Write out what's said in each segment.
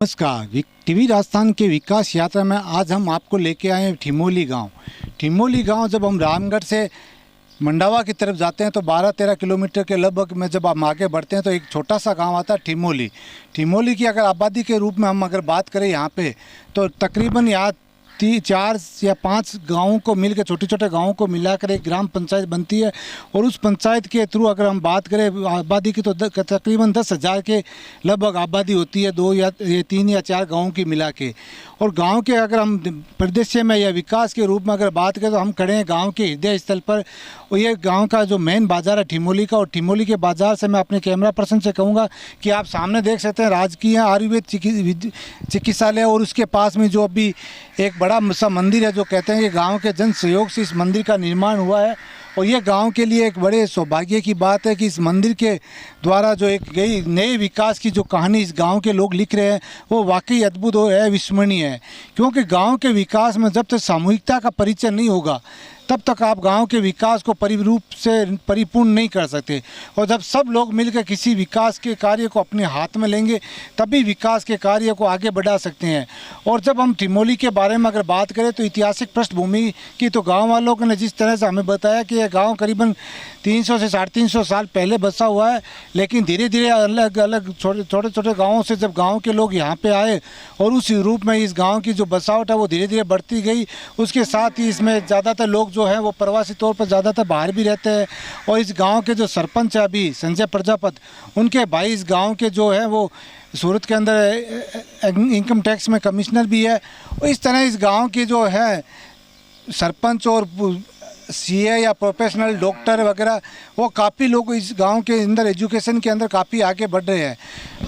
नमस्कार। टीवी राजस्थान के विकास यात्रा में आज हम आपको लेके आए हैं ठिमोली गांव। ठिमोली गांव जब हम रामगढ़ से मंडावा की तरफ जाते हैं तो 12-13 किलोमीटर के लगभग में जब हम आगे बढ़ते हैं तो एक छोटा सा गांव आता है ठिमोली। ठिमोली की अगर आबादी के रूप में हम अगर बात करें यहाँ पे तो तकरीबन यहाँ 4 या 5 गाँवों को मिलकर छोटे छोटे गाँवों को मिलाकर एक ग्राम पंचायत बनती है। और उस पंचायत के थ्रू अगर हम बात करें आबादी की तो तकरीबन 10,000 के लगभग आबादी होती है, 2 या 3 या 4 गाँवों की मिला के। और गांव के अगर हम परिदृश्य में या विकास के रूप में अगर बात करें तो हम खड़े हैं गांव के हृदय स्थल पर। और ये गांव का जो मेन बाज़ार है ठिमोली का, और ठिमोली के बाज़ार से मैं अपने कैमरा पर्सन से कहूँगा कि आप सामने देख सकते हैं राजकीय आयुर्वेद चिकित्सालय, और उसके पास में जो अभी एक बड़ा सा मंदिर है जो कहते हैं कि गाँव के जन सहयोग से इस मंदिर का निर्माण हुआ है। और ये गांव के लिए एक बड़े सौभाग्य की बात है कि इस मंदिर के द्वारा जो एक गई नए विकास की जो कहानी इस गांव के लोग लिख रहे हैं वो वाकई अद्भुत है, अविस्मरणीय है। क्योंकि गांव के विकास में जब तक सामूहिकता का परिचय नहीं होगा तब तक आप गांव के विकास को परिरूप से परिपूर्ण नहीं कर सकते। और जब सब लोग मिलकर किसी विकास के कार्य को अपने हाथ में लेंगे तभी विकास के कार्य को आगे बढ़ा सकते हैं। और जब हम ठिमोली के बारे में अगर बात करें तो ऐतिहासिक पृष्ठभूमि की तो गांव वालों ने जिस तरह से हमें बताया कि यह गांव करीबन 300 से 350 साल पहले बसा हुआ है, लेकिन धीरे धीरे अलग अलग छोटे छोटे गाँवों से जब गाँव के लोग यहाँ पे आए और उस रूप में इस गाँव की जो बसावट है वो धीरे धीरे बढ़ती गई। उसके साथ ही इसमें ज़्यादातर लोग जो है वो प्रवासी तौर पर ज़्यादातर बाहर भी रहते हैं। और इस गांव के जो सरपंच है अभी संजय प्रजापत, उनके भाई इस गांव के जो है वो सूरत के अंदर इनकम टैक्स में कमिश्नर भी है। और इस तरह इस गांव के जो है सरपंच और सीए या प्रोफेशनल डॉक्टर वगैरह वो काफ़ी लोग इस गांव के अंदर एजुकेशन के अंदर काफ़ी आगे बढ़ रहे हैं।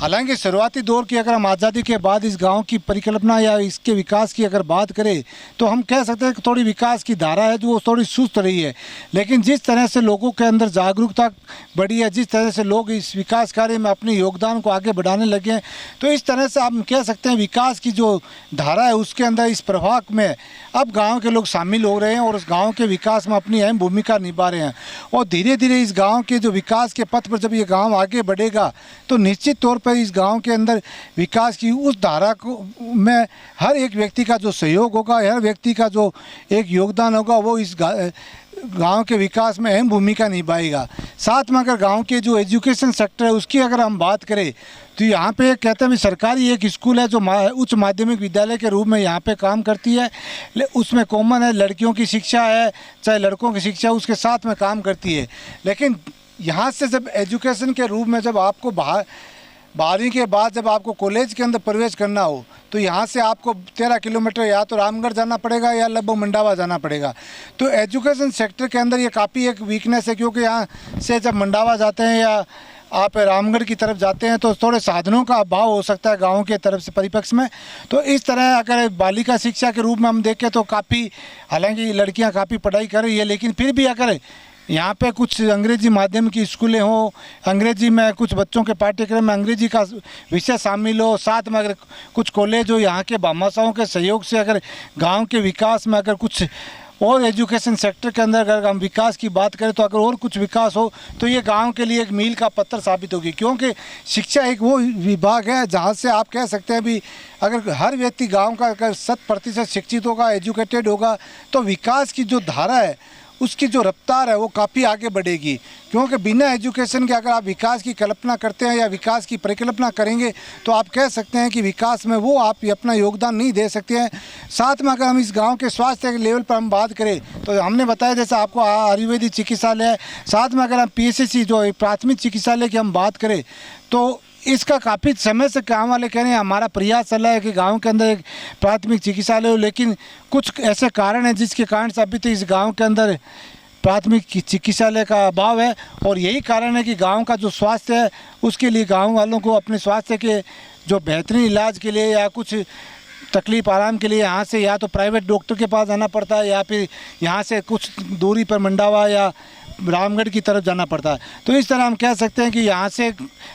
हालांकि शुरुआती दौर की अगर हम आज़ादी के बाद इस गांव की परिकल्पना या इसके विकास की अगर बात करें तो हम कह सकते हैं कि थोड़ी विकास की धारा है जो वो थोड़ी सुस्त रही है। लेकिन जिस तरह से लोगों के अंदर जागरूकता बढ़ी है, जिस तरह से लोग इस विकास कार्य में अपने योगदान को आगे बढ़ाने लगे हैं, तो इस तरह से हम कह सकते हैं विकास की जो धारा है उसके अंदर इस प्रभाव में अब गाँव के लोग शामिल हो रहे हैं और उस गाँव के विकास में अपनी अहम भूमिका निभा रहे हैं। और धीरे धीरे इस गांव के जो विकास के पथ पर जब ये गांव आगे बढ़ेगा तो निश्चित तौर पर इस गांव के अंदर विकास की उस धारा को में हर एक व्यक्ति का जो सहयोग होगा, हर व्यक्ति का जो एक योगदान होगा वो इस गांव के विकास में अहम भूमिका निभाएगा। साथ में अगर गांव के जो एजुकेशन सेक्टर है उसकी अगर हम बात करें तो यहाँ पे कहते हैं सरकारी एक स्कूल है जो उच्च माध्यमिक विद्यालय के रूप में यहाँ पे काम करती है। उसमें कॉमन है, लड़कियों की शिक्षा है चाहे लड़कों की शिक्षा, उसके साथ में काम करती है। लेकिन यहाँ से जब एजुकेशन के रूप में जब आपको 12वीं के बाद जब आपको कॉलेज के अंदर प्रवेश करना हो तो यहाँ से आपको 13 किलोमीटर या तो रामगढ़ जाना पड़ेगा या लगभग मंडावा जाना पड़ेगा। तो एजुकेशन सेक्टर के अंदर ये काफ़ी एक वीकनेस है, क्योंकि यहाँ से जब मंडावा जाते हैं या आप रामगढ़ की तरफ जाते हैं तो थोड़े साधनों का अभाव हो सकता है गाँव के तरफ से परिपक्ष में। तो इस तरह अगर बालिका शिक्षा के रूप में हम देखें तो काफ़ी, हालांकि लड़कियाँ काफ़ी पढ़ाई कर रही है, लेकिन फिर भी अगर यहाँ पे कुछ अंग्रेजी माध्यम की स्कूलें हों, अंग्रेजी में कुछ बच्चों के पाठ्यक्रम में अंग्रेजी का विषय शामिल हो, साथ में अगर कुछ कॉलेज हो, यहाँ के भामाशाहों के सहयोग से अगर गांव के विकास में अगर कुछ और एजुकेशन सेक्टर के अंदर अगर हम विकास की बात करें तो अगर और कुछ विकास हो तो ये गांव के लिए एक मील का पत्थर साबित होगी। क्योंकि शिक्षा एक वो विभाग है जहाँ से आप कह सकते हैं भी अगर हर व्यक्ति गाँव का अगर 100% शिक्षित होगा, एजुकेटेड होगा, तो विकास की जो धारा है उसकी जो रफ्तार है वो काफ़ी आगे बढ़ेगी। क्योंकि बिना एजुकेशन के अगर आप विकास की कल्पना करते हैं या विकास की परिकल्पना करेंगे तो आप कह सकते हैं कि विकास में वो आप अपना योगदान नहीं दे सकते हैं। साथ में अगर हम इस गांव के स्वास्थ्य के लेवल पर हम बात करें तो हमने बताया जैसे आपको आयुर्वेदिक चिकित्सालय है, साथ में अगर हम PSC जो प्राथमिक चिकित्सालय की हम बात करें तो इसका काफ़ी समय से गाँव वाले कह रहे हैं, हमारा प्रयास चल रहा है कि गांव के अंदर एक प्राथमिक चिकित्सालय हो, लेकिन कुछ ऐसे कारण हैं जिसके कारण से अभी तो इस गांव के अंदर प्राथमिक चिकित्सालय का अभाव है। और यही कारण है कि गांव का जो स्वास्थ्य है उसके लिए गांव वालों को अपने स्वास्थ्य के जो बेहतरीन इलाज के लिए या कुछ तकलीफ आराम के लिए यहाँ से या तो प्राइवेट डॉक्टर के पास जाना पड़ता है या फिर यहाँ से कुछ दूरी पर मंडावा या रामगढ़ की तरफ जाना पड़ता है। तो इस तरह हम कह सकते हैं कि यहाँ से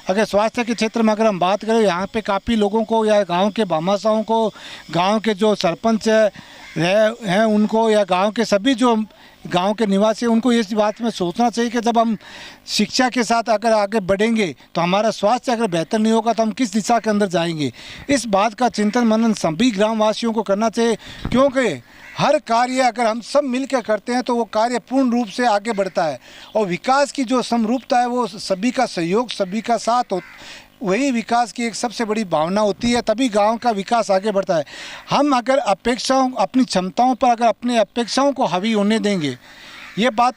अगर स्वास्थ्य के क्षेत्र में अगर हम बात करें यहाँ पे काफ़ी लोगों को या गांव के भामाशाहों को, गांव के जो सरपंच है रहे हैं उनको या गांव के सभी जो गांव के निवासी, उनको इस बात में सोचना चाहिए कि जब हम शिक्षा के साथ अगर आगे बढ़ेंगे तो हमारा स्वास्थ्य अगर बेहतर नहीं होगा तो हम किस दिशा के अंदर जाएंगे। इस बात का चिंतन मनन सभी ग्रामवासियों को करना चाहिए, क्योंकि हर कार्य अगर हम सब मिलकर करते हैं तो वो कार्य पूर्ण रूप से आगे बढ़ता है। और विकास की जो समरूपता है वो सभी का सहयोग, सभी का साथ वही विकास की एक सबसे बड़ी भावना होती है, तभी गांव का विकास आगे बढ़ता है। हम अगर अपेक्षाओं, अपनी क्षमताओं पर अगर अपनी अपेक्षाओं को हावी होने देंगे, ये बात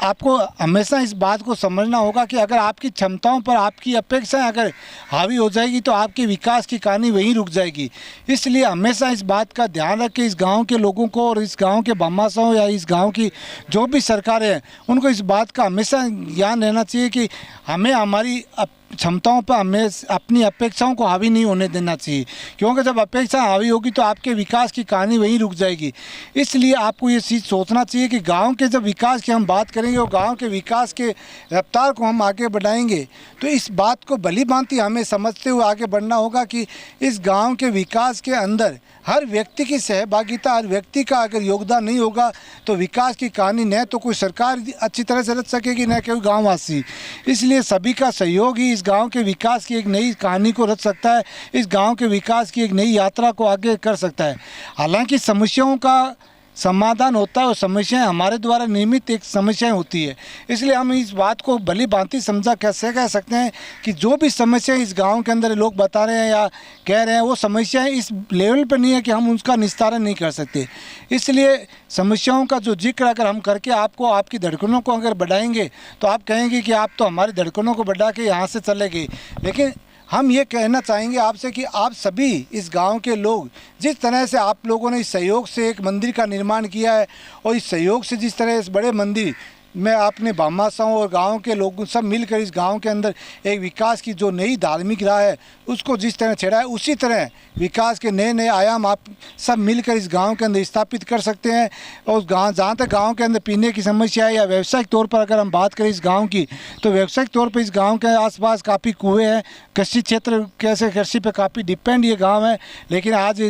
आपको हमेशा इस बात को समझना होगा कि अगर आपकी क्षमताओं पर आपकी अपेक्षाएं अगर हावी हो जाएगी तो आपके विकास की कहानी वहीं रुक जाएगी। इसलिए हमेशा इस बात का ध्यान रखें, इस गांव के लोगों को और इस गांव के भामाशाहों या इस गांव की जो भी सरकारें हैं उनको इस बात का हमेशा ज्ञान रहना चाहिए कि हमें हमारी क्षमताओं पर हमें अपनी अपेक्षाओं को हावी नहीं होने देना चाहिए, क्योंकि जब अपेक्षा हावी होगी तो आपके विकास की कहानी वहीं रुक जाएगी। इसलिए आपको ये चीज़ सोचना चाहिए कि गांव के जब विकास की हम बात करेंगे और गांव के विकास के रफ्तार को हम आगे बढ़ाएंगे तो इस बात को भली भांति हमें समझते हुए आगे बढ़ना होगा कि इस गाँव के विकास के अंदर हर व्यक्ति की सहभागिता, हर व्यक्ति का अगर योगदान नहीं होगा तो विकास की कहानी न तो कोई सरकार अच्छी तरह से रच सकेगी, न कोई गाँववासी। इसलिए सभी का सहयोग ही इस गांव के विकास की एक नई कहानी को रच सकता है, इस गांव के विकास की एक नई यात्रा को आगे कर सकता है। हालांकि समस्याओं का समाधान होता है और समस्याएं हमारे द्वारा नियमित एक समस्याएं होती है, इसलिए हम इस बात को भली भांति समझा कैसे कह सकते हैं कि जो भी समस्याएं इस गांव के अंदर लोग बता रहे हैं या कह रहे हैं वो समस्याएं इस लेवल पर नहीं है कि हम उसका निस्तारण नहीं कर सकते। इसलिए समस्याओं का जो जिक्र अगर हम करके आपको आपकी धड़कनों को अगर बढ़ाएंगे तो आप कहेंगे कि आप तो हमारी धड़कनों को बढ़ा के यहाँ से चले गए। लेकिन हम ये कहना चाहेंगे आपसे कि आप सभी इस गांव के लोग जिस तरह से आप लोगों ने इस सहयोग से एक मंदिर का निर्माण किया है और इस सहयोग से जिस तरह इस बड़े मंदिर में आपने भामाशाहों और गांव के लोग सब मिलकर इस गांव के अंदर एक विकास की जो नई धार्मिक राह है उसको जिस तरह छेड़ा है, उसी तरह विकास के नए नए आयाम आप सब मिलकर इस गांव के अंदर स्थापित कर सकते हैं। और गांव जहाँ तक गांव के अंदर पीने की समस्या है या व्यावसायिक तौर पर अगर हम बात करें इस गांव की, तो व्यावसायिक तौर पर इस गांव के आसपास काफ़ी कुएँ हैं। कृषि क्षेत्र कैसे कृषि पर काफ़ी डिपेंड ये गाँव है, लेकिन आज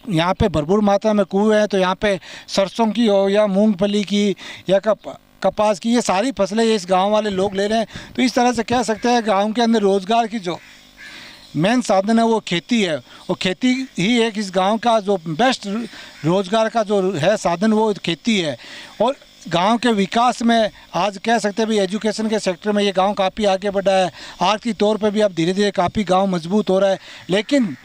यहाँ पे भरपूर मात्रा में कुएँ हैं, तो यहाँ पे सरसों की हो या मूंगफली की या कपास की, ये सारी फसलें इस गांव वाले लोग ले रहे हैं। तो इस तरह से कह सकते हैं गांव के अंदर रोज़गार की जो मेन साधन है वो खेती है, और खेती ही एक इस गांव का जो बेस्ट रोज़गार का जो है साधन वो खेती है। और गांव के विकास में आज कह सकते हैं भाई एजुकेशन के सेक्टर में ये गांव काफ़ी आगे बढ़ा है, आर्थिक तौर पे भी अब धीरे धीरे काफ़ी गांव मजबूत हो रहा है। लेकिन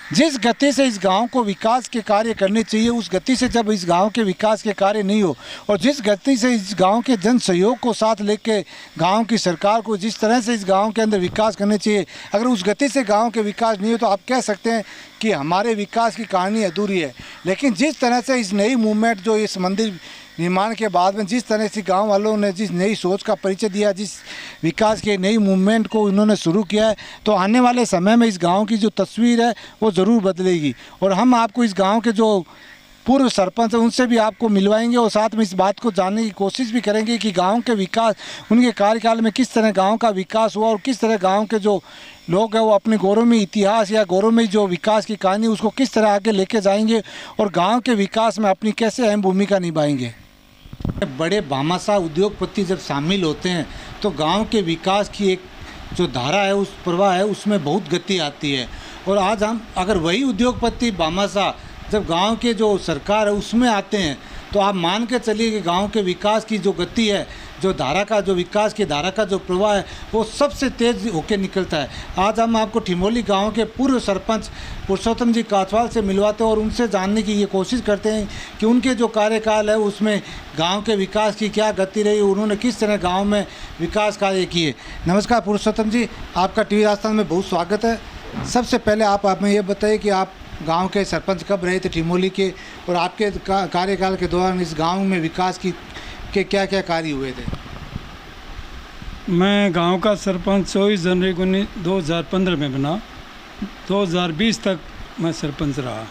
जिस गति से इस गांव को विकास के कार्य करने चाहिए उस गति से जब इस गांव के विकास के कार्य नहीं हो, और जिस गति से इस गांव के जन सहयोग को साथ लेके गांव की सरकार को जिस तरह से इस गांव के अंदर विकास करने चाहिए, अगर उस गति से गांव के विकास नहीं हो तो आप कह सकते हैं कि हमारे विकास की कहानी अधूरी है। लेकिन जिस तरह से इस नई मूवमेंट जो इस मंदिर निर्माण के बाद में जिस तरह से गांव वालों ने जिस नई सोच का परिचय दिया, जिस विकास के नई मूवमेंट को इन्होंने शुरू किया है, तो आने वाले समय में इस गांव की जो तस्वीर है वो ज़रूर बदलेगी। और हम आपको इस गांव के जो पूर्व सरपंच हैं उनसे भी आपको मिलवाएंगे और साथ में इस बात को जानने की कोशिश भी करेंगे कि गांव के विकास, उनके कार्यकाल में किस तरह गांव का विकास हुआ और किस तरह गांव के जो लोग हैं वो अपने गौरवमयी इतिहास या गौरवमयी जो विकास की कहानी उसको किस तरह आगे लेके जाएंगे और गाँव के विकास में अपनी कैसे अहम भूमिका निभाएंगे। बड़े भामाशाह उद्योगपति जब शामिल होते हैं तो गांव के विकास की एक जो धारा है, उस प्रवाह है, उसमें बहुत गति आती है। और आज हम अगर वही उद्योगपति भामाशाह जब गांव के जो सरकार है उसमें आते हैं तो आप मान के चलिए कि गांव के विकास की जो गति है, जो धारा का जो विकास की धारा का जो प्रवाह है वो सबसे तेज़ होकर निकलता है। आज हम आपको ठिमोली गांव के पूर्व सरपंच पुरुषोत्तम जी काथवाल से मिलवाते हैं और उनसे जानने की ये कोशिश करते हैं कि उनके जो कार्यकाल है उसमें गांव के विकास की क्या गति रही, उन्होंने किस तरह गांव में विकास कार्य किए। नमस्कार पुरुषोत्तम जी, आपका टीवी राजस्थान में बहुत स्वागत है। सबसे पहले आप हमें ये बताइए कि आप गांव के सरपंच कब रहे थे ठिमोली के, और आपके कार्यकाल के दौरान इस गांव में विकास के क्या क्या कार्य हुए थे? मैं गांव का सरपंच 24 जनवरी को 2015 में बना, 2020 तक मैं सरपंच रहा।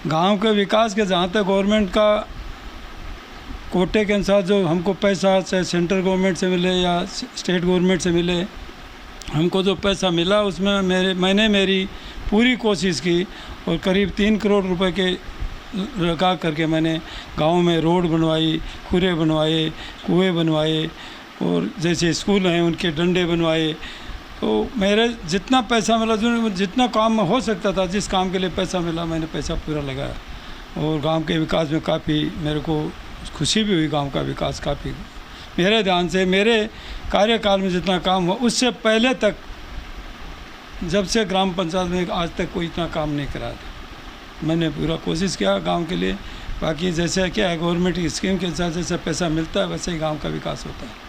गांव के विकास के जहाँ तक गवर्नमेंट का कोटे के अनुसार जो हमको पैसा चाहे सेंट्रल गवर्नमेंट से मिले या स्टेट गवर्नमेंट से मिले, हमको जो पैसा मिला उसमें मैंने मेरी पूरी कोशिश की और करीब 3 करोड़ रुपए के लगा करके मैंने गांव में रोड बनवाई, खुरे बनवाए, कुएं बनवाए और जैसे स्कूल हैं उनके डंडे बनवाए। तो मेरे जितना पैसा मिला, जो जितना काम हो सकता था, जिस काम के लिए पैसा मिला मैंने पैसा पूरा लगाया और गांव के विकास में काफ़ी मेरे को खुशी भी हुई। गांव का विकास काफ़ी मेरे ध्यान से, मेरे कार्यकाल में जितना काम हुआ उससे पहले तक, जब से ग्राम पंचायत में आज तक कोई इतना काम नहीं करा था। मैंने पूरा कोशिश किया गांव के लिए। बाकी जैसे क्या है, गवर्नमेंट की स्कीम के हिसाब से जैसे पैसा मिलता है वैसे ही गांव का विकास होता है।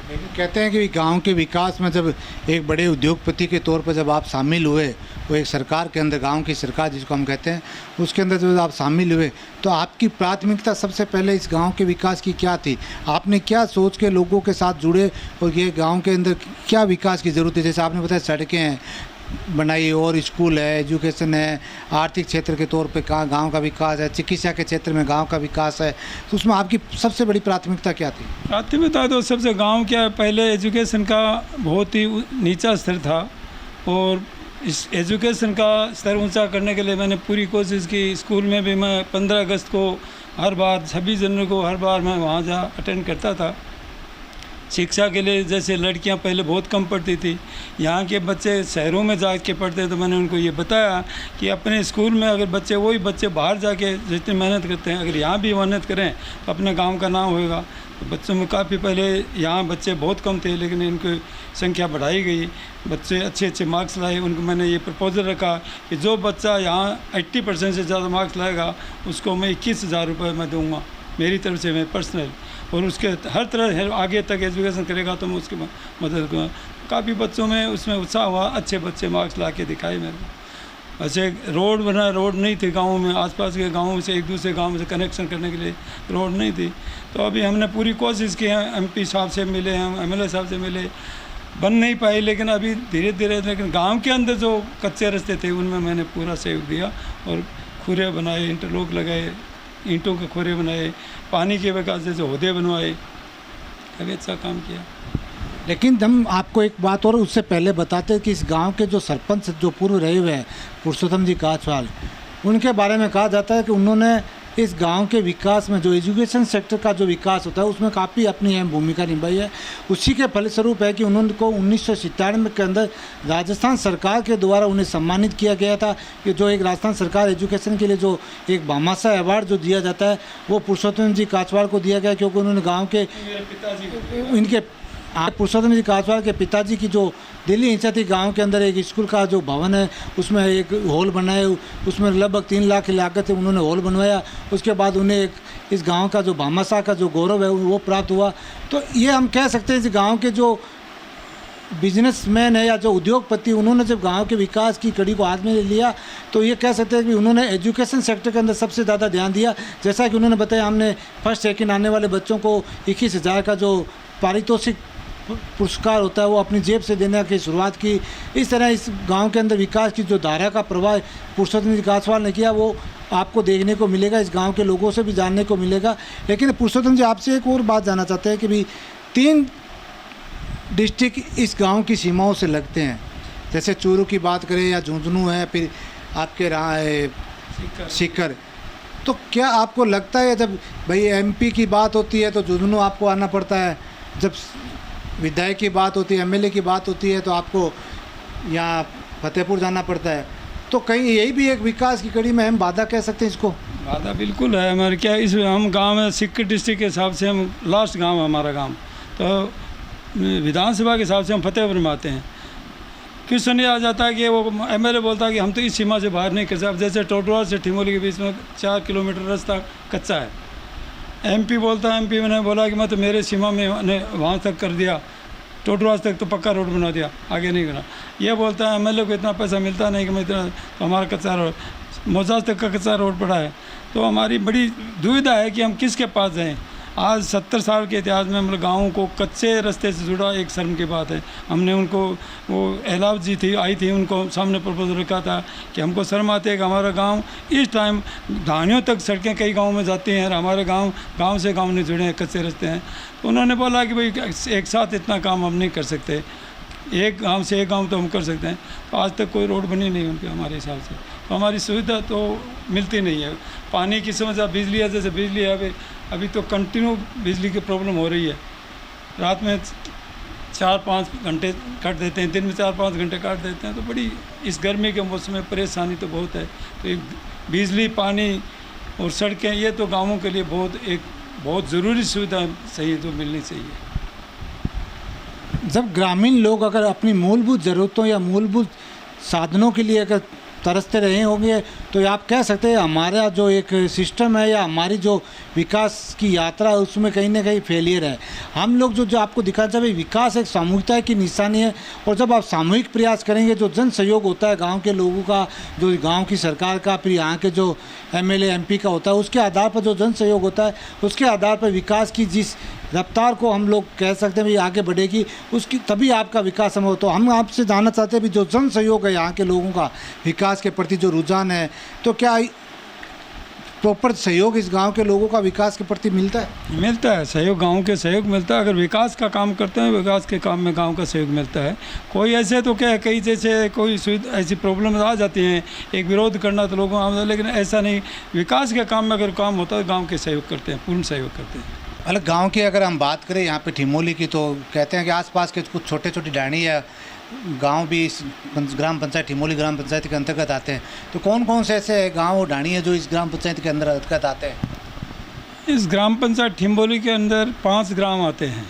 लेकिन कहते हैं कि गांव के विकास में जब एक बड़े उद्योगपति के तौर पर जब आप शामिल हुए, वो एक सरकार के अंदर, गांव की सरकार जिसको हम कहते हैं, उसके अंदर जब आप शामिल हुए तो आपकी प्राथमिकता सबसे पहले इस गांव के विकास की क्या थी? आपने क्या सोच के लोगों के साथ जुड़े और ये गांव के अंदर क्या विकास की ज़रूरत है? जैसे आपने बताया सड़कें हैं बनाई और स्कूल है, एजुकेशन है, आर्थिक क्षेत्र के तौर पे कहाँ गांव का विकास है, चिकित्सा के क्षेत्र में गांव का विकास है, तो उसमें आपकी सबसे बड़ी प्राथमिकता क्या थी? प्राथमिकता तो सबसे गांव क्या, पहले एजुकेशन का बहुत ही नीचा स्तर था और इस एजुकेशन का स्तर ऊंचा करने के लिए मैंने पूरी कोशिश की। स्कूल में भी मैं 15 अगस्त को हर बार, 26 जनवरी को हर बार मैं वहाँ जा अटेंड करता था। शिक्षा के लिए जैसे लड़कियां पहले बहुत कम पढ़ती थी, यहाँ के बच्चे शहरों में जा के पढ़ते, तो मैंने उनको ये बताया कि अपने स्कूल में अगर बच्चे, वही बच्चे बाहर जाके जितनी मेहनत करते हैं, अगर यहाँ भी मेहनत करें तो अपने गांव का नाम होएगा। तो बच्चों में काफ़ी, पहले यहाँ बच्चे बहुत कम थे लेकिन इनकी संख्या बढ़ाई गई, बच्चे अच्छे अच्छे मार्क्स लाए। उनको मैंने ये प्रपोजल रखा कि जो बच्चा यहाँ 80% से ज़्यादा मार्क्स लाएगा उसको मैं 21,000 रुपये मैं दूँगा मेरी तरफ से, मैं पर्सनल, और उसके हर तरह आगे तक एजुकेशन करेगा तो मैं उसकी मदद करूँगा। काफ़ी बच्चों में उसमें उत्साह हुआ, अच्छे बच्चे मार्क्स ला के दिखाए मेरे को। ऐसे रोड बना, रोड नहीं थी गाँव में, आसपास के गाँवों से एक दूसरे गाँव से कनेक्शन करने के लिए रोड नहीं थी। तो अभी हमने पूरी कोशिश की है, MP साहब से मिले हैं, MLA साहब से मिले, बन नहीं पाई, लेकिन अभी धीरे धीरे, लेकिन गाँव के अंदर जो कच्चे रास्ते थे उनमें मैंने पूरा सहयोग दिया और खुरे बनाए, इंटरलॉक लगाए, ईंटों के खोरे बनाए, पानी के विकास जैसे होदे बनवाए, काफ़ी अच्छा काम किया। लेकिन हम आपको एक बात और उससे पहले बताते हैं कि इस गांव के जो सरपंच जो पूर्व रहे हुए हैं पुरुषोत्तम जी काछवाल, उनके बारे में कहा जाता है कि उन्होंने इस गांव के विकास में, जो एजुकेशन सेक्टर का जो विकास होता है उसमें काफ़ी अपनी अहम भूमिका निभाई है। उसी के फलस्वरूप है कि उन्होंने को 1997 के अंदर राजस्थान सरकार के द्वारा उन्हें सम्मानित किया गया था कि जो एक राजस्थान सरकार एजुकेशन के लिए जो एक भामाशाह अवार्ड जो दिया जाता है वो पुरुषोत्तम जी काछवाल को दिया गया, क्योंकि उन्होंने गाँव के इनके पुरुषोत्तम जी काछवाल के पिताजी की जो दिल्ली इच्छा थी, गांव के अंदर एक स्कूल का जो भवन है उसमें एक हॉल बनाए, उसमें लगभग 3 लाख की लागत से उन्होंने हॉल बनवाया। उसके बाद उन्हें एक इस गांव का जो भामाशाह का जो गौरव है वो प्राप्त हुआ। तो ये हम कह सकते हैं कि गांव के जो बिजनेसमैन है या जो उद्योगपति, उन्होंने जब गांव के विकास की कड़ी को हाथ में लिया तो ये कह सकते हैं कि उन्होंने एजुकेशन सेक्टर के अंदर सबसे ज़्यादा ध्यान दिया। जैसा कि उन्होंने बताया, हमने फर्स्ट सेकंड आने वाले बच्चों को 21,000 का जो पारितोषिक पुरस्कार होता है वो अपनी जेब से देने की शुरुआत की। इस तरह इस गांव के अंदर विकास की जो धारा का प्रवाह पुरुषोत्तम जी काछवाल ने किया वो आपको देखने को मिलेगा, इस गांव के लोगों से भी जानने को मिलेगा। लेकिन पुरुषोत्तम जी, आपसे एक और बात जानना चाहते हैं कि भी 3 डिस्ट्रिक्ट इस गांव की सीमाओं से लगते हैं, जैसे चूरू की बात करें या झुंझुनू है, फिर आपके रहा है सीकर। तो क्या आपको लगता है जब भाई MP की बात होती है तो झुंझुनू आपको आना पड़ता है, जब विधायक की बात होती है, MLA की बात होती है तो आपको यहाँ फतेहपुर जाना पड़ता है, तो कहीं यही भी एक विकास की कड़ी में हम बाधा कह सकते हैं इसको? बाधा बिल्कुल है हमारे, क्या इस हम गांव में सीकर डिस्ट्रिक्ट के हिसाब से हम लास्ट गांव है हमारा गांव, तो विधानसभा के हिसाब से हम फतेहपुर में आते हैं। क्वेश्चन ये आ जाता है कि वो MLA बोलता है कि हम तो इस सीमा से बाहर नहीं कर सकते। अब जैसे टोटवाल से ठिमोली के बीच में 4 किलोमीटर रास्ता कच्चा है, MP बोलता है, MP मैंने बोला कि मैं तो मेरे सीमा में ने वहाँ तक कर दिया, टोटवाल तक तो पक्का रोड बना दिया, आगे नहीं बना। ये बोलता है MLA को इतना पैसा मिलता नहीं कि मैं इतना, तो हमारा कच्चा रोड, मोजाज तक का कच्चा रोड पड़ा है। तो हमारी बड़ी दुविधा है कि हम किसके पास जाएँ। आज 70 साल के इतिहास में हम गाँव को कच्चे रास्ते से जुड़ा एक शर्म की बात है। हमने उनको, वो एलाव जी थी आई थी, उनको सामने प्रपोजल रखा था कि हमको शर्म आती है कि हमारा गांव इस टाइम धानियों तक सड़कें कई गाँव में जाती हैं और हमारे गांव से गांव नहीं जुड़े हैं, कच्चे रास्ते हैं। तो उन्होंने बोला कि भाई एक साथ इतना काम हम नहीं कर सकते, एक गांव से एक गांव तो हम कर सकते हैं, तो आज तक कोई रोड बनी नहीं उनके हमारे हिसाब से। तो हमारी सुविधा तो मिलती नहीं है। पानी की समस्या, बिजली है, जैसे बिजली है अभी तो कंटिन्यू बिजली की प्रॉब्लम हो रही है। रात में 4-5 घंटे काट देते हैं, दिन में 4-5 घंटे काट देते हैं, तो बड़ी इस गर्मी के मौसम में परेशानी तो बहुत है। तो एक बिजली, पानी और सड़कें, ये तो गाँवों के लिए बहुत ज़रूरी सुविधा चाहिए, जो मिलनी चाहिए। जब ग्रामीण लोग अगर अपनी मूलभूत ज़रूरतों या मूलभूत साधनों के लिए अगर तरसते रहे होंगे, तो आप कह सकते हैं हमारा जो एक सिस्टम है या हमारी जो विकास की यात्रा है उसमें कहीं ना कहीं फेलियर है। हम लोग जो आपको दिखाना चाहिए, विकास एक सामूहिकता की निशानी है, और जब आप सामूहिक प्रयास करेंगे, जो जन सहयोग होता है गांव के लोगों का, जो गांव की सरकार का, फिर यहाँ के जो एमएलए एमपी का होता है, उसके आधार पर जो जन सहयोग होता है, उसके आधार पर विकास की जिस रफ्तार को हम लोग कह सकते हैं भी आगे बढ़ेगी, उसकी तभी आपका विकास संभव। तो हम आपसे जानना चाहते हैं भी जो जन सहयोग है यहाँ के लोगों का विकास के प्रति जो रुझान है, तो क्या प्रॉपर सहयोग इस गांव के लोगों का विकास के प्रति मिलता है? मिलता है सहयोग, गांव के सहयोग मिलता है। अगर विकास का काम करते हैं, विकास के काम में गांव का सहयोग मिलता है। कोई ऐसे तो क्या है, कई जैसे कोई ऐसी प्रॉब्लम आ जाती हैं, एक विरोध करना तो लोगों को, लेकिन ऐसा नहीं। विकास के काम में अगर काम होता है, गाँव के सहयोग करते हैं, पूर्ण सहयोग करते हैं। अलग गांव की अगर हम बात करें यहाँ पे ठिमोली की, तो कहते हैं कि आसपास के कुछ छोटे छोटे डाणी या गांव भी इस ग्राम पंचायत, ठिमोली ग्राम पंचायत के अंतर्गत आते हैं। तो कौन कौन से ऐसे गांव और डाणी हैं जो इस ग्राम पंचायत के अंतर्गत आते हैं? इस ग्राम पंचायत ठिमोली के अंदर 5 ग्राम आते हैं।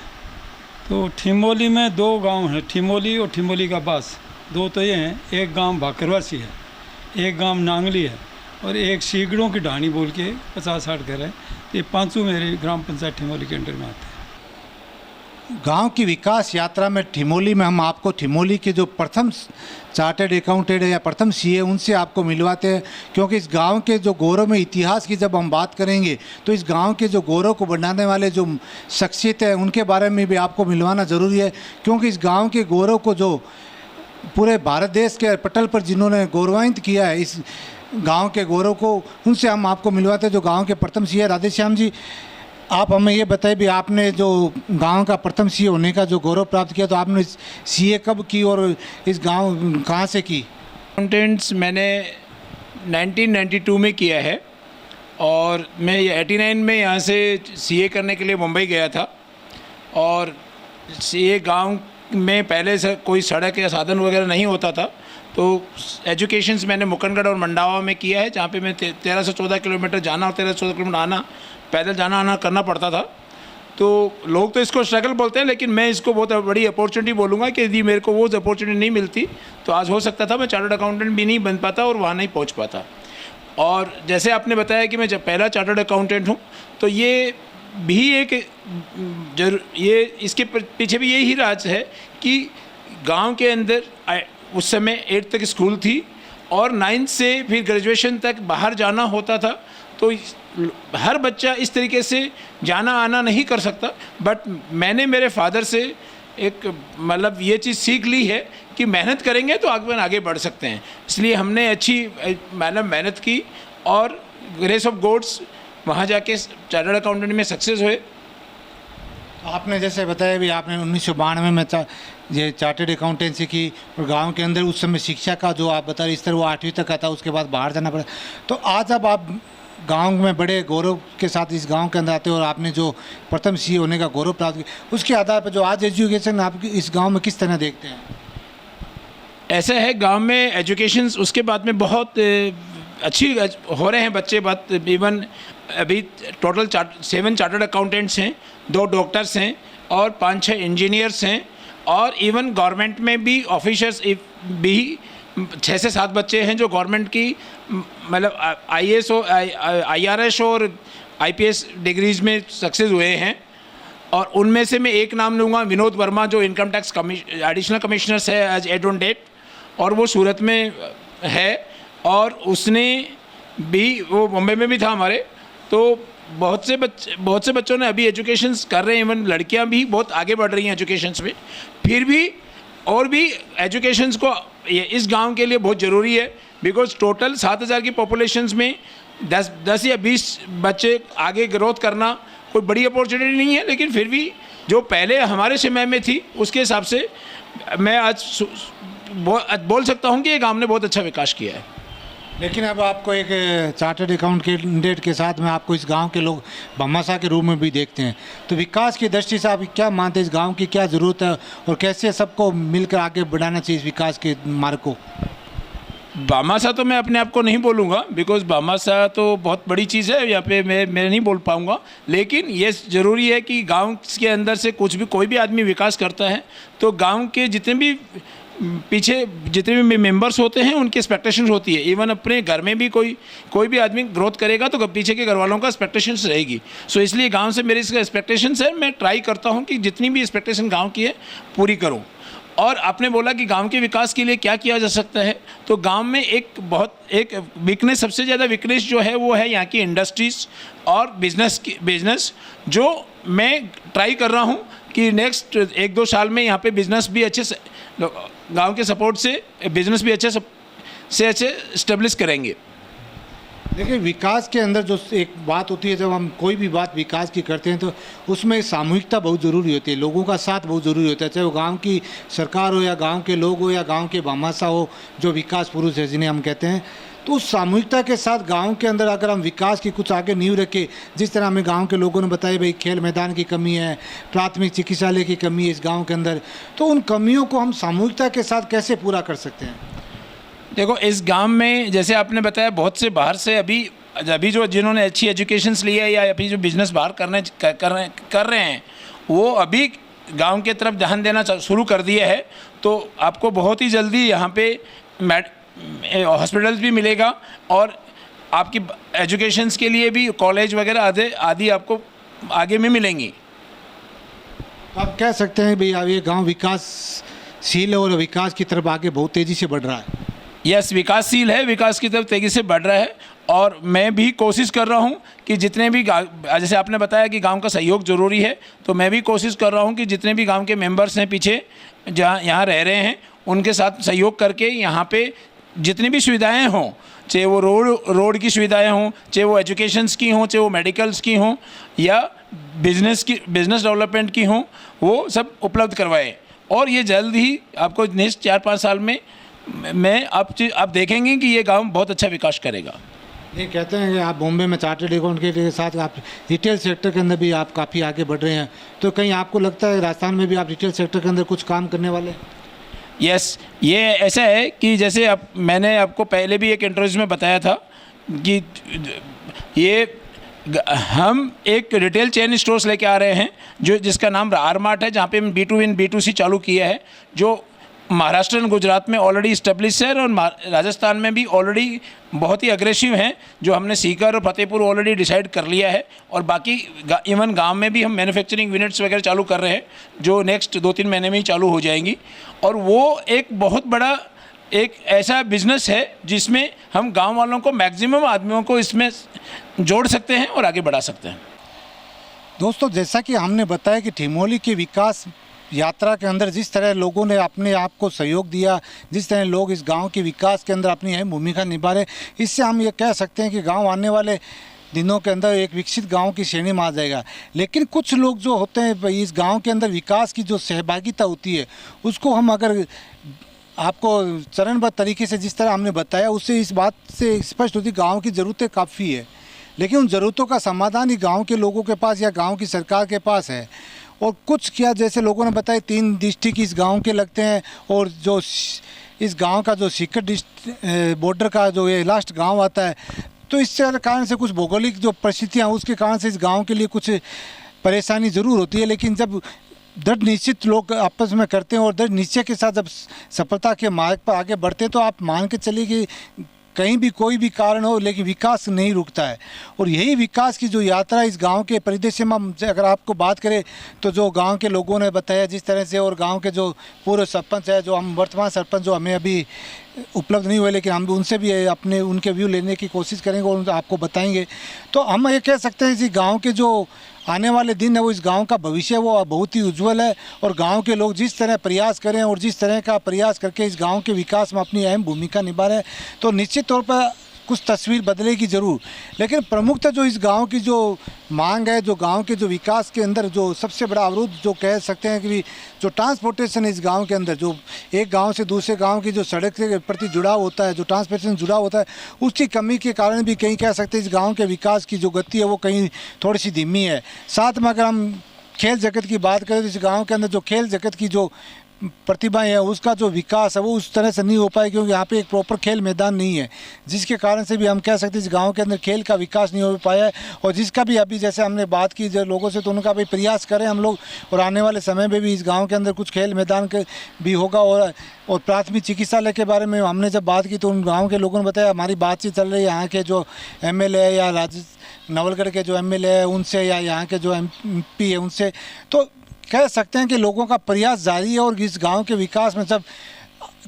तो ठिमोली में 2 गांव हैं, ठिमोली और ठिमोली का बास, 2 तो ये हैं। एक गांव भाकरवासी है, एक गांव नांगली है, और एक सीगड़ों की ढाणी बोल के 50-60 घर है। ये 5 मेरे ग्राम पंचायत ठिमोली के अंडर में आते हैं। गांव की विकास यात्रा में ठिमोली में हम आपको ठिमोली के जो प्रथम चार्टर्ड अकाउंटेंट है या प्रथम सीए, उनसे आपको मिलवाते हैं, क्योंकि इस गांव के जो गौरव में इतिहास की जब हम बात करेंगे, तो इस गांव के जो गौरव को बढ़ाने वाले जो शख्सियत है उनके बारे में भी आपको मिलवाना ज़रूरी है। क्योंकि इस गाँव के गौरव को जो पूरे भारत देश के पटल पर जिन्होंने गौरवान्वित किया है, इस गांव के गौरव को, उनसे हम आपको मिलवाते हैं। जो गांव के प्रथम सीए राधेश्याम जी, आप हमें ये बताइए भी आपने जो गांव का प्रथम सीए होने का जो गौरव प्राप्त किया, तो आपने सीए कब की और इस गांव कहाँ से की? अकाउंटेंट्स मैंने 1992 में किया है, और मैं 89 में यहाँ से सीए करने के लिए मुंबई गया था। और सीए गांव में पहले से कोई सड़क या साधन वगैरह नहीं होता था, तो एजुकेशंस मैंने मुकनगढ़ और मंडावा में किया है, जहाँ पे मैं 13 से 14 किलोमीटर जाना और 13 से 14 किलोमीटर आना, पैदल जाना आना करना पड़ता था। तो लोग तो इसको स्ट्रगल बोलते हैं, लेकिन मैं इसको बहुत बड़ी अपॉर्चुनिटी बोलूँगा कि यदि मेरे को वो अपॉर्चुनिटी नहीं मिलती, तो आज हो सकता था मैं चार्टर्ड अकाउंटेंट भी नहीं बन पाता और वहाँ नहीं पहुँच पाता। और जैसे आपने बताया कि मैं जब पहला चार्टर्ड अकाउंटेंट हूँ, तो ये भी एक ये इसके पीछे भी यही राज है कि गांव के अंदर उस समय 8 तक स्कूल थी, और 9 से फिर ग्रेजुएशन तक बाहर जाना होता था। तो हर बच्चा इस तरीके से जाना आना नहीं कर सकता, बट मैंने मेरे फादर से एक मतलब ये चीज़ सीख ली है कि मेहनत करेंगे तो आगे बढ़ सकते हैं। इसलिए हमने अच्छी मेहनत की, और ग्रेस ऑफ गॉड्स वहाँ जाके चार्टर्ड अकाउंटेंट में सक्सेस हुए। आपने जैसे बताया भी आपने 1992 में ये चार्टर्ड अकाउंटेंसी की, और गांव के अंदर उस समय शिक्षा का जो आप बता रहे इस तरह वो 8वीं तक का था, उसके बाद बाहर जाना पड़ा। तो आज अब आप गांव में बड़े गौरव के साथ इस गांव के अंदर आते हो, और आपने जो प्रथम सीए होने का गौरव प्राप्त किया, उसके आधार पर जो आज एजुकेशन आप इस गाँव में किस तरह देखते हैं? ऐसा है, गांव में एजुकेशन उसके बाद में बहुत अच्छी हो रहे हैं बच्चे। बात इवन अभी टोटल 7 चार्टर्ड अकाउंटेंट्स हैं, 2 डॉक्टर्स हैं, और 5-6 इंजीनियर्स हैं, और इवन गवर्नमेंट में भी ऑफिसर्स भी 6 से 7 बच्चे हैं जो गवर्नमेंट की मतलब IAS और IRS और IPS डिग्रीज़ में सक्सेस हुए हैं। और उनमें से मैं एक नाम लूँगा, विनोद वर्मा, जो इनकम टैक्स एडिशनल कमिश्नर है एज एड ऑन डेट, और वो सूरत में है, और उसने भी वो मुंबई में भी था हमारे। तो बहुत से बच्चों ने अभी एजुकेशंस कर रहे हैं, इवन लड़कियां भी बहुत आगे बढ़ रही हैं एजुकेशंस में। फिर भी और भी एजुकेशंस को इस गांव के लिए बहुत ज़रूरी है, बिकॉज टोटल 7000 की पॉपुलेशंस में 10 या 20 बच्चे आगे ग्रोथ करना कोई बड़ी अपॉर्चुनिटी नहीं है। लेकिन फिर भी जो पहले हमारे समय में थी उसके हिसाब से मैं आज बोल सकता हूँ कि ये गांव ने बहुत अच्छा विकास किया है। लेकिन अब आपको एक चार्टर्ड अकाउंट कैंडिडेट के साथ में आपको इस गांव के लोग भामाशाह के रूप में भी देखते हैं, तो विकास की दृष्टि से आप क्या मानते हैं, इस गांव की क्या ज़रूरत है और कैसे सबको मिलकर आगे बढ़ाना चाहिए इस विकास के मार्ग को? भामाशाह तो मैं अपने आप को नहीं बोलूँगा, बिकॉज भामाशाह तो बहुत बड़ी चीज़ है, यहाँ पे मैं नहीं बोल पाऊँगा। लेकिन ये ज़रूरी है कि गांव के अंदर से कोई भी आदमी विकास करता है तो गांव के जितने भी पीछे जितने भी मेंबर्स होते हैं उनकी एक्सपेक्टेशंस होती है। इवन अपने घर में भी कोई भी आदमी ग्रोथ करेगा तो पीछे के घर वालों का एक्सपेक्टेशंस रहेगी। सो इसलिए गांव से मेरी इसका एक्सपेक्टेशंस है, मैं ट्राई करता हूं कि जितनी भी एक्सपेक्टेशन गांव की है पूरी करूं। और आपने बोला कि गांव के विकास के लिए क्या किया जा सकता है, तो गांव में एक वीकनेस, सबसे ज़्यादा वीकनेस जो है वो है यहाँ की इंडस्ट्रीज़ और बिजनेस, जो मैं ट्राई कर रहा हूँ कि नेक्स्ट 1-2 साल में यहाँ पे बिज़नेस भी अच्छे से गांव के सपोर्ट से बिज़नेस भी अच्छे से अच्छे इस्टेब्लिश करेंगे। देखिए, विकास के अंदर जो एक बात होती है, जब हम कोई भी बात विकास की करते हैं तो उसमें सामूहिकता बहुत ज़रूरी होती है, लोगों का साथ बहुत ज़रूरी होता है, चाहे वो गांव की सरकार हो या गांव के लोग हो या गांव के भामाशाह हो, जो विकास पुरुष है जिन्हें हम कहते हैं। तो उस सामूहिकता के साथ गांव के अंदर अगर हम विकास की कुछ आगे नींव रखें, जिस तरह हमें गांव के लोगों ने बताया भाई खेल मैदान की कमी है, प्राथमिक चिकित्सालय की कमी है इस गांव के अंदर, तो उन कमियों को हम सामूहिकता के साथ कैसे पूरा कर सकते हैं? देखो, इस गांव में जैसे आपने बताया बहुत से बाहर से अभी जो जिन्होंने अच्छी एजुकेशंस ली है या अभी जो बिज़नेस बाहर कर रहे हैं वो अभी गांव के तरफ ध्यान देना शुरू कर दिया है। तो आपको बहुत ही जल्दी यहाँ पे हॉस्पिटल्स भी मिलेगा और आपकी एजुकेशंस के लिए भी कॉलेज वगैरह आदि आपको आगे में मिलेंगी। आप कह सकते हैं भाई अब ये गांव विकासशील है और विकास की तरफ आगे बहुत तेज़ी से बढ़ रहा है। यस, विकासशील है, विकास की तरफ तेज़ी से बढ़ रहा है। और मैं भी कोशिश कर रहा हूँ कि जितने भी जैसे आपने बताया कि गांव का सहयोग ज़रूरी है, तो मैं भी कोशिश कर रहा हूँ कि जितने भी गांव के मेंबर्स हैं पीछे जहाँ यहाँ रह रहे हैं उनके साथ सहयोग करके यहाँ पे जितनी भी सुविधाएं हों, चाहे वो रोड की सुविधाएं हों, चाहे वो एजुकेशंस की हों, चाहे वो मेडिकल्स की हों या बिजनेस डेवलपमेंट की हों, वो सब उपलब्ध करवाएं। और ये जल्द ही आपको नेक्स्ट 4-5 साल में आप देखेंगे कि ये गांव बहुत अच्छा विकास करेगा। ये कहते हैं कि आप बॉम्बे में चार्टर्ड अकाउंट के साथ आप रिटेल सेक्टर के अंदर भी आप काफ़ी आगे बढ़ रहे हैं, तो कहीं आपको लगता है राजस्थान में भी आप रिटेल सेक्टर के अंदर कुछ काम करने वाले हैं? यस, ये ऐसा है कि जैसे मैंने आपको पहले भी एक इंटरव्यू में बताया था कि हम एक रिटेल चेन स्टोर्स लेके आ रहे हैं जिसका नाम आर मार्ट है, जहाँ पे हम B2B B2C चालू किया है, जो महाराष्ट्र और गुजरात में ऑलरेडी इस्टेब्लिश है और राजस्थान में भी ऑलरेडी बहुत ही अग्रेसिव हैं, जो हमने सीकर और फतेहपुर ऑलरेडी डिसाइड कर लिया है। और बाकी इवन गांव में भी हम मैन्युफैक्चरिंग यूनिट्स वगैरह चालू कर रहे हैं, जो नेक्स्ट 2-3 महीने में ही चालू हो जाएंगी। और वो एक बहुत बड़ा एक ऐसा बिजनेस है जिसमें हम गाँव वालों को, मैक्सिमम आदमियों को इसमें जोड़ सकते हैं और आगे बढ़ा सकते हैं। दोस्तों, जैसा कि हमने बताया कि ठिमोली के विकास यात्रा के अंदर जिस तरह लोगों ने अपने आप को सहयोग दिया, जिस तरह लोग इस गांव के विकास के अंदर अपनी अहम भूमिका निभा रहे, इससे हम ये कह सकते हैं कि गांव आने वाले दिनों के अंदर एक विकसित गांव की श्रेणी में आ जाएगा। लेकिन कुछ लोग जो होते हैं इस गांव के अंदर विकास की जो सहभागिता होती है उसको हम अगर आपको चरणबद्ध तरीके से जिस तरह हमने बताया उससे इस बात से स्पष्ट होती गाँव की ज़रूरतें काफ़ी है, लेकिन उन ज़रूरतों का समाधान ही गाँव के लोगों के पास या गाँव की सरकार के पास है। और कुछ क्या जैसे लोगों ने बताया 3 डिस्ट्रिक्ट इस गांव के लगते हैं और जो इस गांव का जो सीकर बॉर्डर का जो ये लास्ट गांव आता है, तो इससे कारण से कुछ भौगोलिक जो परिस्थितियाँ उसके कारण से इस गांव के लिए कुछ परेशानी ज़रूर होती है। लेकिन जब दृढ़ निश्चित लोग आपस में करते हैं और दृढ़ निश्चय के साथ जब सफलता के मार्ग पर आगे बढ़ते हैं तो आप मान के चलिए कि कहीं भी कोई भी कारण हो लेकिन विकास नहीं रुकता है। और यही विकास की जो यात्रा इस गांव के परिदृश्य में हम अगर आपको बात करें तो जो गांव के लोगों ने बताया जिस तरह से, और गांव के जो पूर्व सरपंच है, जो हम वर्तमान सरपंच जो हमें अभी उपलब्ध नहीं हुए लेकिन हम उनसे भी अपने उनके व्यू लेने की कोशिश करेंगे और आपको बताएंगे, तो हम ये कह सकते हैं कि गाँव के जो आने वाले दिन है वो इस गांव का भविष्य वो बहुत ही उज्जवल है। और गांव के लोग जिस तरह प्रयास करें और जिस तरह का प्रयास करके इस गांव के विकास में अपनी अहम भूमिका निभा रहे हैं, तो निश्चित तौर पर कुछ तस्वीर बदलेगी ज़रूर, लेकिन प्रमुखतः जो इस गांव की जो मांग है, जो गांव के जो विकास के अंदर जो सबसे बड़ा अवरोध जो कह सकते हैं कि जो ट्रांसपोर्टेशन है इस गांव के अंदर, जो एक गांव से दूसरे गांव की जो सड़क के प्रति जुड़ाव होता है, जो ट्रांसपोर्टेशन जुड़ा होता है, उसकी कमी के कारण भी कहीं कह सकते हैं इस गाँव के विकास की जो गति है वो कहीं थोड़ी सी धीमी है। साथ में अगर हम खेल जगत की बात करें तो इस गांव के अंदर जो खेल जगत की जो प्रतिभाएं हैं उसका जो विकास है वो उस तरह से नहीं हो पाए, क्योंकि यहाँ पे एक प्रॉपर खेल मैदान नहीं है, जिसके कारण से भी हम कह सकते हैं इस गांव के अंदर खेल का विकास नहीं हो पाया है। और जिसका भी अभी जैसे हमने बात की जो लोगों से, तो उनका भी प्रयास करें हम लोग, और आने वाले समय में भी इस गाँव के अंदर कुछ खेल मैदान के भी होगा। और प्राथमिक चिकित्सालय के बारे में हमने जब बात की तो उन गाँव के लोगों ने बताया, हमारी बातचीत चल रही है यहाँ के जो MLA या नवलगढ़ के जो MLA है उनसे, या यहाँ के जो MP है उनसे, तो कह सकते हैं कि लोगों का प्रयास जारी है। और इस गांव के विकास में जब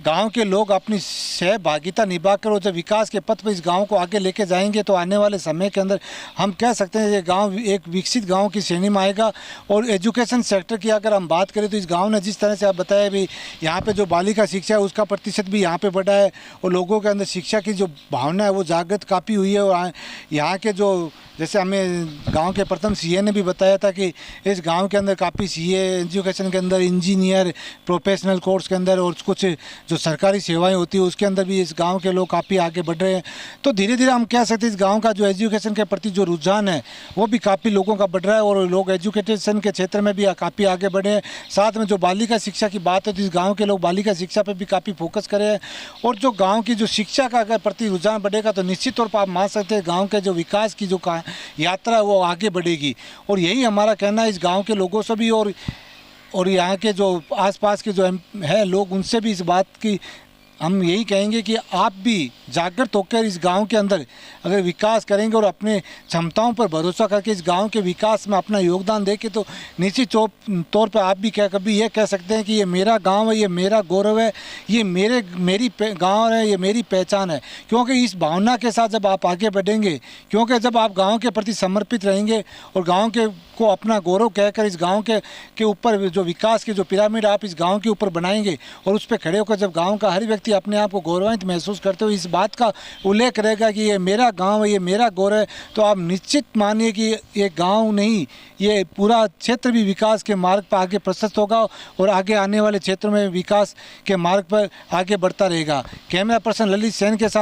गांव के लोग अपनी सहभागिता निभाकर और जब विकास के पथ पर इस गांव को आगे लेके जाएंगे तो आने वाले समय के अंदर हम कह सकते हैं ये गांव एक विकसित गांव की श्रेणी में आएगा। और एजुकेशन सेक्टर की अगर हम बात करें तो इस गांव ने जिस तरह से आप बताया भी, यहाँ पे जो बालिका शिक्षा है उसका प्रतिशत भी यहाँ पे बढ़ा है, और लोगों के अंदर शिक्षा की जो भावना है वो जागृत काफ़ी हुई है। और यहाँ के जो जैसे हमें गांव के प्रथम CA ने भी बताया था कि इस गांव के अंदर काफ़ी CA एजुकेशन के अंदर, इंजीनियर प्रोफेशनल कोर्स के अंदर और कुछ जो सरकारी सेवाएं होती है उसके अंदर भी इस गांव के लोग काफ़ी आगे बढ़ रहे हैं। तो धीरे धीरे हम कह सकते हैं इस गांव का जो एजुकेशन के प्रति जो रुझान है वो भी काफ़ी लोगों का बढ़ रहा है, और लोग एजुकेशन के क्षेत्र में भी काफ़ी आगे बढ़े हैं। साथ में जो बालिका शिक्षा की बात है तो इस गाँव के लोग बालिका शिक्षा पर भी काफ़ी फोकस करे हैं। और जो गाँव की जो शिक्षा का अगर प्रति रुझान बढ़ेगा तो निश्चित तौर पर आप मान सकते हैं गाँव के जो विकास की जो यात्रा वो आगे बढ़ेगी। और यही हमारा कहना है इस गांव के लोगों से भी, और यहाँ के जो आसपास के जो है लोग, उनसे भी इस बात की हम यही कहेंगे कि आप भी जागृत होकर इस गांव के अंदर अगर विकास करेंगे और अपने क्षमताओं पर भरोसा करके इस गांव के विकास में अपना योगदान देके तो निश्चित तौर पर आप भी कभी ये कह सकते हैं कि ये मेरा गांव है, ये मेरा गौरव है, ये मेरी गांव है, ये मेरी पहचान है। क्योंकि इस भावना के साथ जब आप आगे बढ़ेंगे, क्योंकि जब आप गाँव के प्रति समर्पित रहेंगे और गाँव के को अपना गौरव कहकर इस गांव के ऊपर जो विकास के जो पिरामिड आप इस गांव के ऊपर बनाएंगे और उस पर खड़े होकर जब गांव का हर व्यक्ति अपने आप को गौरवान्वित महसूस करते हुए इस बात का उल्लेख करेगा कि ये मेरा गांव है, ये मेरा गौरव है, तो आप निश्चित मानिए कि ये गांव नहीं, ये पूरा क्षेत्र भी विकास के मार्ग पर आगे प्रशस्त होगा और आगे आने वाले क्षेत्रों में विकास के मार्ग पर आगे बढ़ता रहेगा। कैमरा पर्सन ललित सेन के साथ